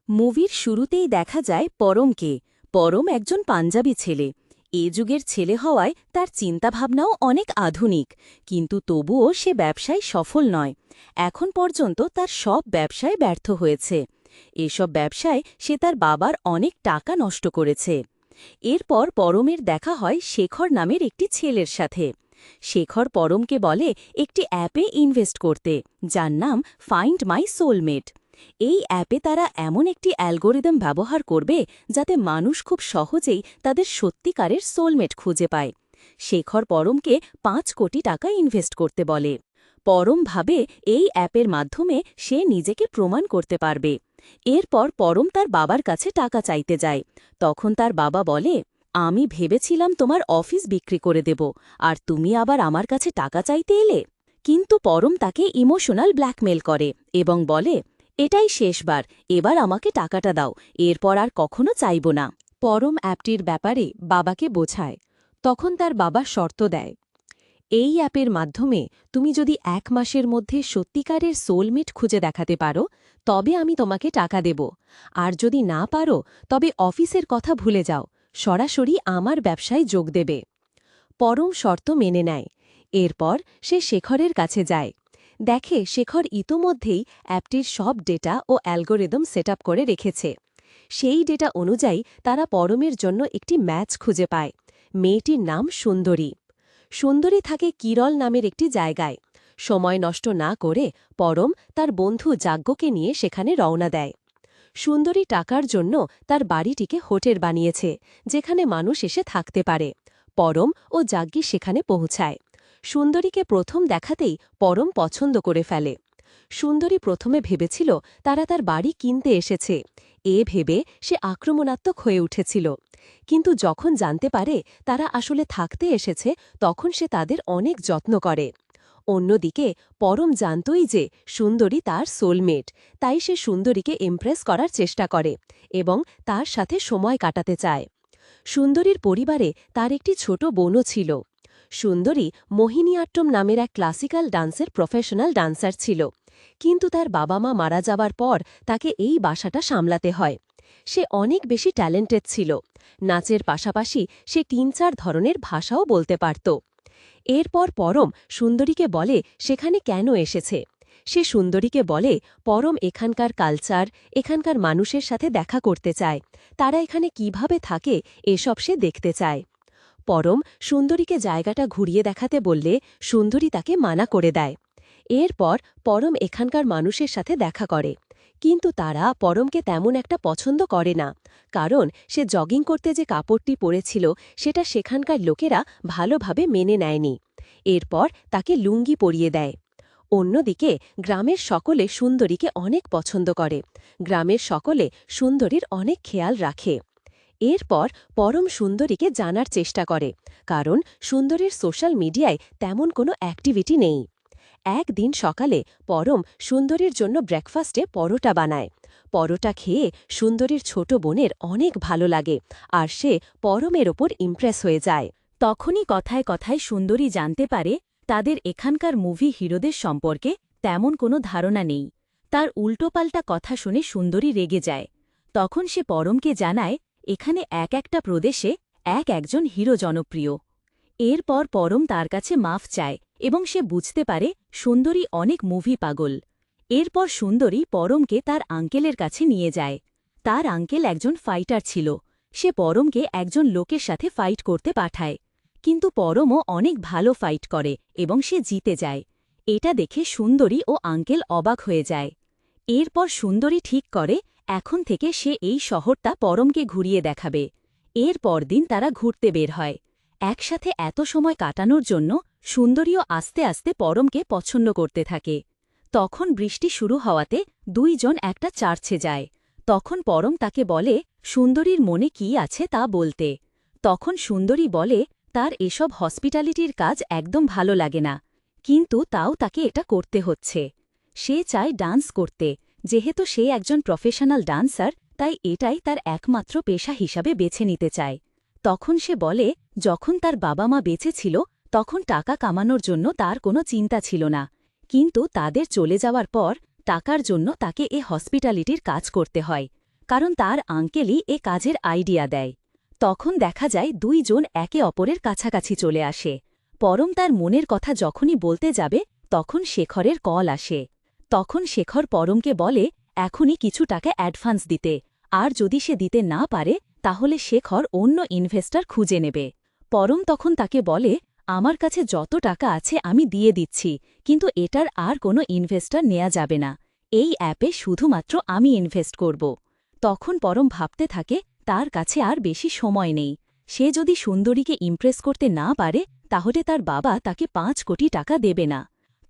মুভির শুরুতেই দেখা যায় পরমকে। পরম একজন পাঞ্জাবি ছেলে। এ যুগের ছেলে হওয়ায় তার চিন্তাভাবনাও অনেক আধুনিক, কিন্তু তবুও সে ব্যবসায় সফল নয়। এখন পর্যন্ত তার সব ব্যবসায় ব্যর্থ হয়েছে। এসব ব্যবসায় সে তার বাবার অনেক টাকা নষ্ট করেছে। এরপর পরমের দেখা হয় শেখর নামের একটি ছেলের সাথে। শেখর পরমকে বলে একটি অ্যাপে ইনভেস্ট করতে, যার নাম ফাইন্ড মাই সোলমেট। এই অ্যাপে তারা এমন একটি অ্যালগোরিদম ব্যবহার করবে যাতে মানুষ খুব সহজেই তাদের সত্যিকারের সোলমেট খুঁজে পায়। শেখর পরমকে ৫ কোটি টাকা ইনভেস্ট করতে বলে। পরম ভাবে এই অ্যাপের মাধ্যমে সে নিজেকে প্রমাণ করতে পারবে। এরপর পরম তার বাবার কাছে টাকা চাইতে যায়। তখন তার বাবা বলে, আমি ভেবেছিলাম তোমার অফিস বিক্রি করে দেব, আর তুমি আবার আমার কাছে টাকা চাইতে এলে। কিন্তু পরম তাকে ইমোশনাল ব্ল্যাকমেল করে এবং বলে, এটাই শেষবার, এবার আমাকে টাকাটা দাও, এরপর আর কখনো চাইব না। পরম অ্যাপটির ব্যাপারে বাবাকে বোঝায়। তখন তার বাবা শর্ত দেয়, এই অ্যাপের মাধ্যমে তুমি যদি ১ মাসের মধ্যে সত্যিকারের সোলমেট খুঁজে দেখাতে পারো, তবে আমি তোমাকে টাকা দেব। আর যদি না পারো, তবে অফিসের কথা ভুলে যাও, সরাসরি আমার ব্যবসায় যোগ দেবে। পরম শর্ত মেনে নেয়। এরপর সে শেখরের কাছে যায়। দেখে শেখর ইতোমধ্যেই অ্যাপটির সব ডেটা ও অ্যালগোরিদম সেট করে রেখেছে। সেই ডেটা অনুযায়ী তারা পরমের জন্য একটি ম্যাচ খুঁজে পায়। মেয়েটির নাম সুন্দরী। সুন্দরী থাকে কিরল নামের একটি জায়গায়। সময় নষ্ট না করে পরম তার বন্ধু যাজ্ঞকে নিয়ে সেখানে রওনা দেয়। সুন্দরী টাকার জন্য তার বাড়িটিকে হোটেল বানিয়েছে, যেখানে মানুষ এসে থাকতে পারে। পরম ও যাজ্ঞী সেখানে পৌঁছায়। সুন্দরীকে প্রথম দেখাতেই পরম পছন্দ করে ফেলে। সুন্দরী প্রথমে ভেবেছিল তারা তার বাড়ি কিনতে এসেছে। এ ভেবে সে আক্রমণাত্মক হয়ে উঠেছিল। কিন্তু যখন জানতে পারে তারা আসলে থাকতে এসেছে, তখন সে তাদের অনেক যত্ন করে। অন্যদিকে পরম জানতই যে সুন্দরী তার সোলমেট, তাই সে সুন্দরীকে ইমপ্রেস করার চেষ্টা করে এবং তার সাথে সময় কাটাতে চায়। সুন্দরীর পরিবারে তার একটি ছোট বোনও ছিল। সুন্দরী মোহিনীআট্টম নামের এক ক্লাসিক্যাল ডান্সের প্রফেশনাল ডান্সার ছিল, কিন্তু তার বাবা মা মারা যাবার পর তাকে এই বাসাটা সামলাতে হয়। সে অনেক বেশি ট্যালেন্টেড ছিল। নাচের পাশাপাশি সে ৩-৪ ধরনের ভাষাও বলতে পারত। এরপর পরম সুন্দরীকে বলে সেখানে কেন এসেছে। সে সুন্দরীকে বলে পরম এখানকার কালচার, এখানকার মানুষের সাথে দেখা করতে চায়, তারা এখানে কিভাবে থাকে এসব সে দেখতে চায়। পরম সুন্দরীকে জায়গাটা ঘুরিয়ে দেখাতে বললে সুন্দরী তাকে মানা করে দেয়। এরপর পরম এখানকার মানুষের সাথে দেখা করে, কিন্তু তারা পরমকে তেমন একটা পছন্দ করে না, কারণ সে জগিং করতে যে কাপড়টি পরেছিল সেটা সেখানকার লোকেরা ভালোভাবে মেনে নেয়নি। এরপর তাকে লুঙ্গি পরিয়ে দেয়। অন্যদিকে গ্রামের সকলে সুন্দরীকে অনেক পছন্দ করে। গ্রামের সকলে সুন্দরীর অনেক খেয়াল রাখে। এরপর পরম সুন্দরীকে জানার চেষ্টা করে, কারণ সুন্দরীর সোশ্যাল মিডিয়ায় তেমন কোনো অ্যাক্টিভিটি নেই। একদিন সকালে পরম সুন্দরীর জন্য ব্রেকফাস্টে পরোটা বানায়। পরোটা খেয়ে সুন্দরীর ছোট বোনের অনেক ভালো লাগে, আর সে পরমের ওপর ইমপ্রেস হয়ে যায়। তখনই কথায় কথায় সুন্দরী জানতে পারে তাদের এখানকার মুভি হিরোদের সম্পর্কে তেমন কোনো ধারণা নেই। তার উল্টোপাল্টা কথা শুনে সুন্দরী রেগে যায়। তখন সে পরমকে জানায় এখানে একটা প্রদেশে একজন হিরো জনপ্রিয়। এরপর পরম তার কাছে মাফ চায় এবং সে বুঝতে পারে সুন্দরী অনেক মুভি পাগল। এরপর সুন্দরী পরমকে তার আঙ্কেলের কাছে নিয়ে যায়। তার আঙ্কেল একজন ফাইটার ছিল। সে পরমকে একজন লোকের সাথে ফাইট করতে পাঠায়, কিন্তু পরমও অনেক ভালো ফাইট করে এবং সে জিতে যায়। এটা দেখে সুন্দরী ও আঙ্কেল অবাক হয়ে যায়। এরপর সুন্দরী ঠিক করে এখন থেকে সে এই শহরটা পরমকে ঘুরিয়ে দেখাবে। এর পরদিন তারা ঘুরতে বের হয়। একসাথে এত সময় কাটানোর জন্য সুন্দরীও আস্তে আস্তে পরমকে পছন্দ করতে থাকে। তখন বৃষ্টি শুরু হওয়াতে দুইজন একটা চার্চে যায়। তখন পরম তাকে বলে সুন্দরীর মনে কি আছে তা বলতে। তখন সুন্দরী বলে তার এসব হসপিটালিটির কাজ একদম ভালো লাগে না, কিন্তু তাও তাকে এটা করতে হচ্ছে। সে চায় ডান্স করতে, যেহেতু সে একজন প্রফেশনাল ডান্সার, তাই এটাই তার একমাত্র পেশা হিসাবে বেছে নিতে চায়। তখন সে বলে যখন তার বাবা মা বেঁচে ছিল তখন টাকা কামানোর জন্য তার কোনো চিন্তা ছিল না, কিন্তু তাদের চলে যাওয়ার পর টাকার জন্য তাকে এ হসপিটালিটির কাজ করতে হয়। কারণ তার আঙ্কেলই এ কাজের আইডিয়া দেয়। তখন দেখা যায় দুইজন একে অপরের কাছাকাছি চলে আসে। পরম তার মনের কথা যখনই বলতে যাবে তখন শেখরের কল আসে। তখন শেখর পরমকে বলে এখনই কিছু টাকা অ্যাডভান্স দিতে, আর যদি সে দিতে না পারে তাহলে শেখর অন্য ইনভেস্টর খুঁজে নেবে। পরম তখন তাকে বলে আমার কাছে যত টাকা আছে আমি দিয়ে দিচ্ছি, কিন্তু এটার আর কোনো ইনভেস্টর নেওয়া যাবে না। এই অ্যাপে শুধুমাত্র আমি ইনভেস্ট করব। তখন পরম ভাবতে থাকে তার কাছে আর বেশি সময় নেই। সে যদি সুন্দরীকে ইমপ্রেস করতে না পারে তাহলে তার বাবা তাকে ৫ কোটি টাকা দেবে না।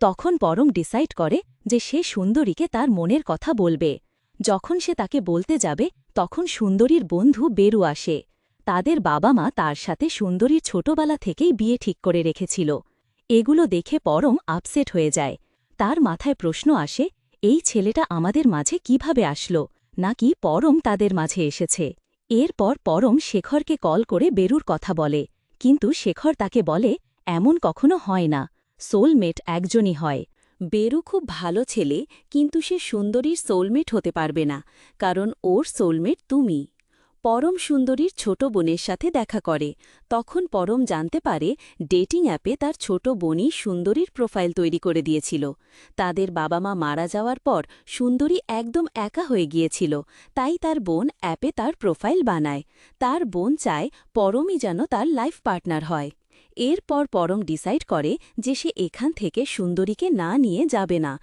তখন পরম ডিসাইড করে যে সে সুন্দরীকে তার মনের কথা বলবে। যখন সে তাকে বলতে যাবে তখন সুন্দরীর বন্ধু বেরু আসে। তাদের বাবা মা তার সাথে সুন্দরীর ছোটবেলা থেকেই বিয়ে ঠিক করে রেখেছিল। এগুলো দেখে পরম আপসেট হয়ে যায়। তার মাথায় প্রশ্ন আসে এই ছেলেটা আমাদের মাঝে কিভাবে আসলো, নাকি পরম তাদের মাঝে এসেছে। এরপর পরম শেখরকে কল করে বেরুর কথা বলে, কিন্তু শেখর তাকে বলে এমন কখনো হয় না, সোলমেট একজনই হয়। বেরু খুব ভালো ছেলে, কিন্তু সে সুন্দরীর সোলমেট হতে পারবে না, কারণ ওর সোলমেট তুমি। পরম সুন্দরীর ছোট বোনের সাথে দেখা করে। তখন পরম জানতে পারে ডেটিং অ্যাপে তার ছোট বোনই সুন্দরীর প্রোফাইল তৈরি করে দিয়েছিল। তাদের বাবা মা মারা যাওয়ার পর সুন্দরী একদম একা হয়ে গিয়েছিল, তাই তার বোন অ্যাপে তার প্রোফাইল বানায়। তার বোন চায় পরমই যেন তার লাইফ পার্টনার হয়। এরপর পরম ডিসাইড করে যে সে এখান থেকে সুন্দরীকে না নিয়ে যাবে না।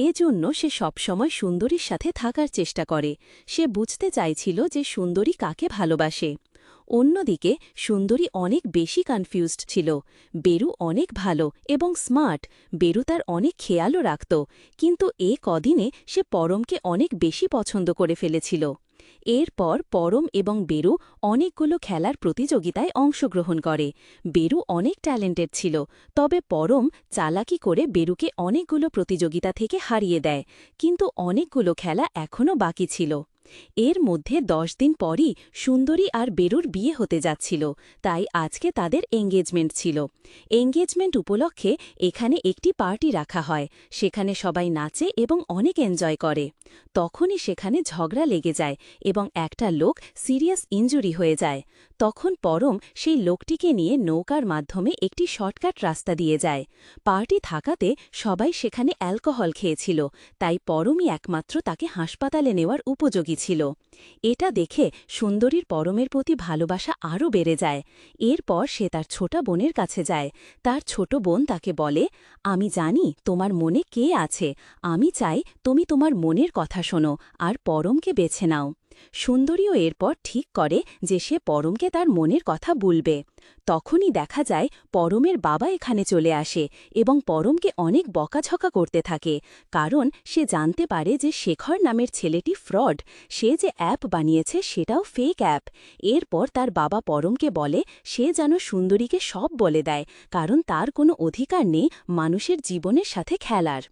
এজন্য সে সবসময় সুন্দরীর সাথে থাকার চেষ্টা করে। সে বুঝতে চাইছিল যে সুন্দরী কাকে ভালোবাসে। অন্যদিকে সুন্দরী অনেক বেশি কনফিউজড ছিল। বেরু অনেক ভালো এবং স্মার্ট, বেরু তার অনেক খেয়ালও রাখত, কিন্তু কদিনে সে পরমকে অনেক বেশি পছন্দ করে ফেলেছিল। এরপর পরম এবং বেরু অনেকগুলো খেলার প্রতিযোগিতায় অংশগ্রহণ করে। বেরু অনেক ট্যালেন্টেড ছিল, তবে পরম চালাকি করে বেরুকে অনেকগুলো প্রতিযোগিতা থেকে হারিয়ে দেয়, কিন্তু অনেকগুলো খেলা এখনও বাকি ছিল। এর মধ্যে ১০ দিন পরই সুন্দরী আর বেরুর বিয়ে হতে যাচ্ছিল, তাই আজকে তাদের এঙ্গেজমেন্ট ছিল। এঙ্গেজমেন্ট উপলক্ষে এখানে একটি পার্টি রাখা হয়, সেখানে সবাই নাচে এবং অনেক এনজয় করে। তখনই সেখানে ঝগড়া লেগে যায় এবং একটা লোক সিরিয়াস ইনজুরি হয়ে যায়। তখন পরম সেই লোকটিকে নিয়ে নৌকার মাধ্যমে একটি শর্টকাট রাস্তা দিয়ে যায়। পার্টি থাকাতে সবাই সেখানে অ্যালকোহল খেয়েছিল, তাই পরমই একমাত্র তাকে হাসপাতালে নেওয়ার উপযোগী ছিল। এটা দেখে সুন্দরীর পরমের প্রতি ভালোবাসা আরও বেড়ে যায়। এরপর সে তার ছোট বোনের কাছে যায়। তার ছোট বোন তাকে বলে আমি জানি তোমার মনে কে আছে, আমি চাই তুমি তোমার মনের কথা শোনো আর পরমকে বেছে নাও। সুন্দরীও এরপর ঠিক করে যে সে পরমকে তার মনের কথা বলবে। তখনই দেখা যায় পরমের বাবা এখানে চলে আসে এবং পরমকে অনেক বকাঝকা করতে থাকে, কারণ সে জানতে পারে যে শেখর নামের ছেলেটি ফ্রড, সে যে অ্যাপ বানিয়েছে সেটাও ফেক অ্যাপ। এরপর তার বাবা পরমকে বলে সে যেন সুন্দরীকে সব বলে দেয়, কারণ তার কোনো অধিকার নেই মানুষের জীবনের সাথে খেলার।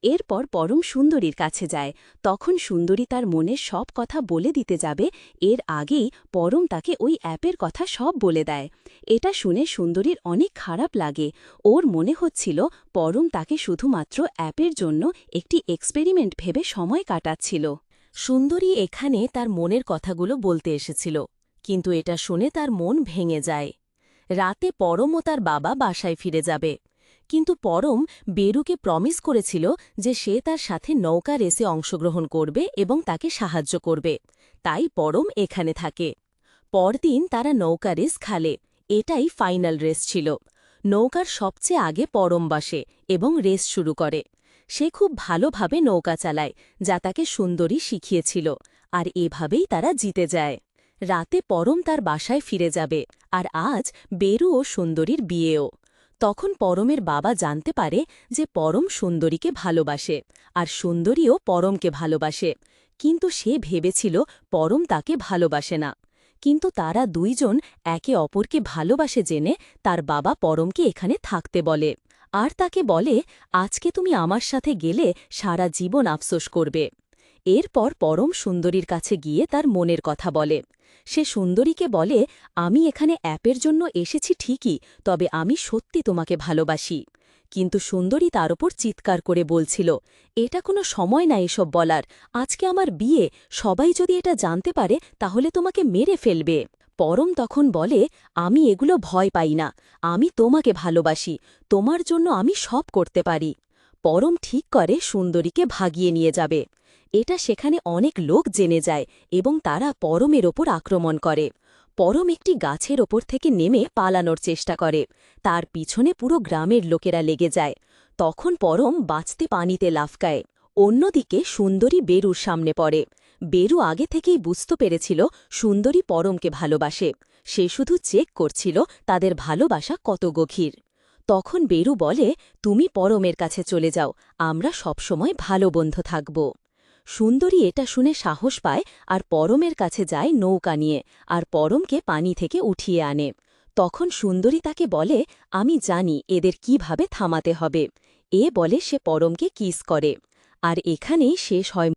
এরপর পরম সুন্দরীর কাছে যায়। তখন সুন্দরী তার মনের সব কথা বলে দিতে যাবে, এর আগেই পরম তাকে ওই অ্যাপের কথা সব বলে দেয়। এটা শুনে সুন্দরীর অনেক খারাপ লাগে। ওর মনে হচ্ছিল পরম তাকে শুধুমাত্র অ্যাপের জন্য একটি এক্সপেরিমেন্ট ভেবে সময় কাটাচ্ছিল। সুন্দরী এখানে তার মনের কথাগুলো বলতে এসেছিল, কিন্তু এটা শুনে তার মন ভেঙে যায়। রাতে পরম ও তার বাবা বাসায় ফিরে যাবে, কিন্তু পরম বেরুকে প্রমিস করেছিল যে সে তার সাথে নৌকা রেসে অংশগ্রহণ করবে এবং তাকে সাহায্য করবে, তাই পরম এখানে থাকে। পরদিন তারা নৌকা রেস খেলে। এটাই ফাইনাল রেস ছিল। নৌকার সবচেয়ে আগে পরম বসে এবং রেস শুরু করে। সে খুব ভালোভাবে নৌকা চালায়, যা তাকে সুন্দরী শিখিয়েছিল, আর এভাবেই তারা জিতে যায়। রাতে পরম তার বাসায় ফিরে যাবে, আর আজ বেরু ও সুন্দরীর বিয়েও। তখন পরমের বাবা জানতে পারে যে পরম সুন্দরীকে ভালোবাসে, আর সুন্দরীও পরমকে ভালোবাসে, কিন্তু সে ভেবেছিল পরম তাকে ভালোবাসে না। কিন্তু তারা দুইজন একে অপরকে ভালোবাসে জেনে তার বাবা পরমকে এখানে থাকতে বলে, আর তাকে বলে আজকে তুমি আমার সাথে গেলে সারা জীবন আফসোস করবে। এরপর পরম সুন্দরীর কাছে গিয়ে তার মনের কথা বলে। সে সুন্দরীকে বলে আমি এখানে অ্যাপের জন্য এসেছি ঠিকই, তবে আমি সত্যি তোমাকে ভালোবাসি। কিন্তু সুন্দরী তার ওপর চিৎকার করে বলছিল, এটা কোনো সময় না এসব বলার, আজকে আমার বিয়ে, সবাই যদি এটা জানতে পারে তাহলে তোমাকে মেরে ফেলবে। পরম তখন বলে, আমি এগুলো ভয় পাই না, আমি তোমাকে ভালোবাসি, তোমার জন্য আমি সব করতে পারি। পরম ঠিক করে সুন্দরীকে ভাগিয়ে নিয়ে যাবে। এটা সেখানে অনেক লোক জেনে যায় এবং তারা পরমের ওপর আক্রমণ করে। পরম একটি গাছের ওপর থেকে নেমে পালানোর চেষ্টা করে, তার পিছনে পুরো গ্রামের লোকেরা লেগে যায়। তখন পরম বাঁচতে পানিতে লাফকায়। অন্যদিকে সুন্দরী বেরুর সামনে পড়ে। বেরু আগে থেকেই বুঝতে পেরেছিল সুন্দরী পরমকে ভালোবাসে, সে শুধু চেক করছিল তাদের ভালোবাসা কত গভীর। তখন বেরু বলে, তুমি পরমের কাছে চলে যাও, আমরা সবসময় ভালো বন্ধু থাকব। সুন্দরী এটা শুনে সাহস পায় আর পরমের কাছে যায় নৌকা নিয়ে, আর পরমকে পানি থেকে উঠিয়ে আনে। তখন সুন্দরী তাকে বলে, আমি জানি এদের কিভাবে থামাতে হবে। এ বলে সে পরমকে কিস করে। আর এখানেই শেষ হয়